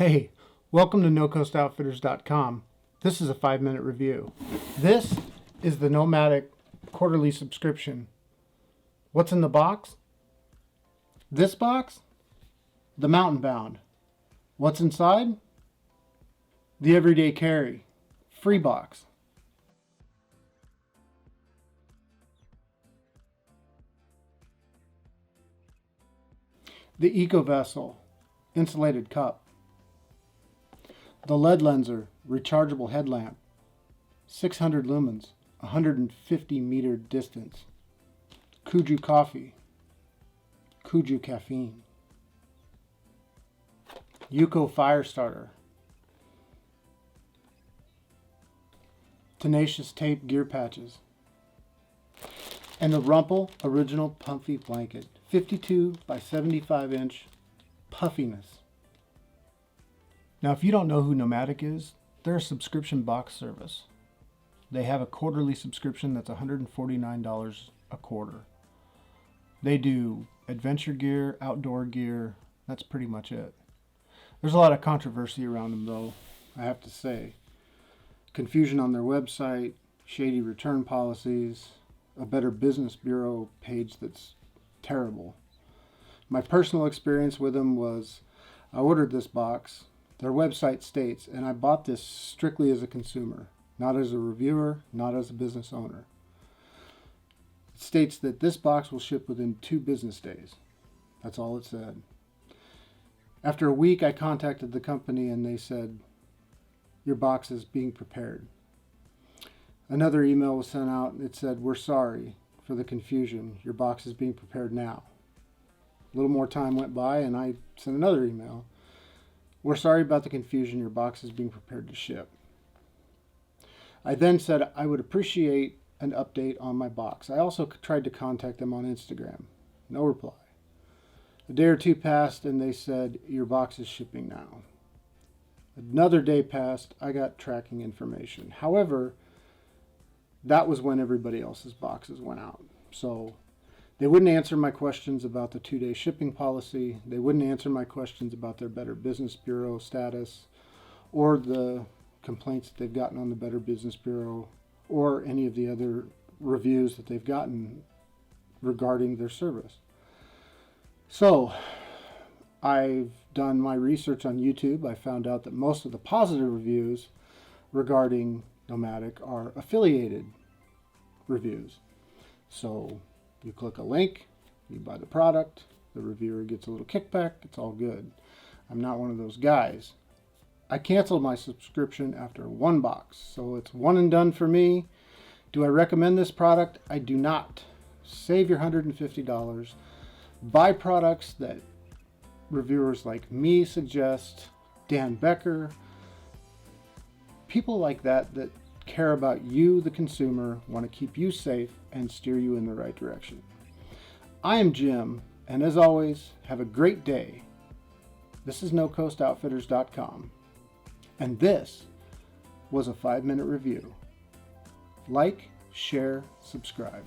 Hey, welcome to NoCoastOutfitters.com. This is a 5-minute review. This is the Nomadik Quarterly Subscription. What's in the box? This box? The Mountain Bound. What's inside? The Everyday Carry. Free box. The Eco Vessel. Insulated cup. The LED Lenser rechargeable headlamp, 600 lumens, 150 meter distance. Kuju coffee, Kuju caffeine. Yuko fire starter. Tenacious tape gear patches. And the Rumple original Puffy Blanket, 52 by 75 inch puffiness. Now, if you don't know who Nomadik is, they're a subscription box service. They have a quarterly subscription that's $149 a quarter. They do adventure gear, outdoor gear. That's pretty much it. There's a lot of controversy around them, though, I have to say. Confusion on their website, shady return policies, a Better Business Bureau page that's terrible. My personal experience with them was I ordered this box. Their website states, and I bought this strictly as a consumer, not as a reviewer, not as a business owner. It states that this box will ship within 2 business days. That's all it said. After a week, I contacted the company and they said, your box is being prepared. Another email was sent out and it said, we're sorry for the confusion. Your box is being prepared now. A little more time went by and I sent another email. We're sorry about the confusion. Your box is being prepared to ship. I then said I would appreciate an update on my box. I also tried to contact them on Instagram. No reply. A day or two passed and they said, your box is shipping now. Another day passed. I got tracking information. However, that was when everybody else's boxes went out. So they wouldn't answer my questions about the 2-day shipping policy. They wouldn't answer my questions about their Better Business Bureau status or the complaints that they've gotten on the Better Business Bureau or any of the other reviews that they've gotten regarding their service. So I've done my research on YouTube. I found out that most of the positive reviews regarding Nomadik are affiliated reviews. So you click a link, you buy the product, the reviewer gets a little kickback, it's all good. I'm not one of those guys. I canceled my subscription after 1 box, so it's one and done for me. Do I recommend this product? I do not. Save your $150. Buy products that reviewers like me suggest, Dan Becker, people like that care about you, the consumer, want to keep you safe and steer you in the right direction. I am Jim, and as always, have a great day. This is NoCoastOutfitters.com, and this was a 5-minute review. Like, share, subscribe.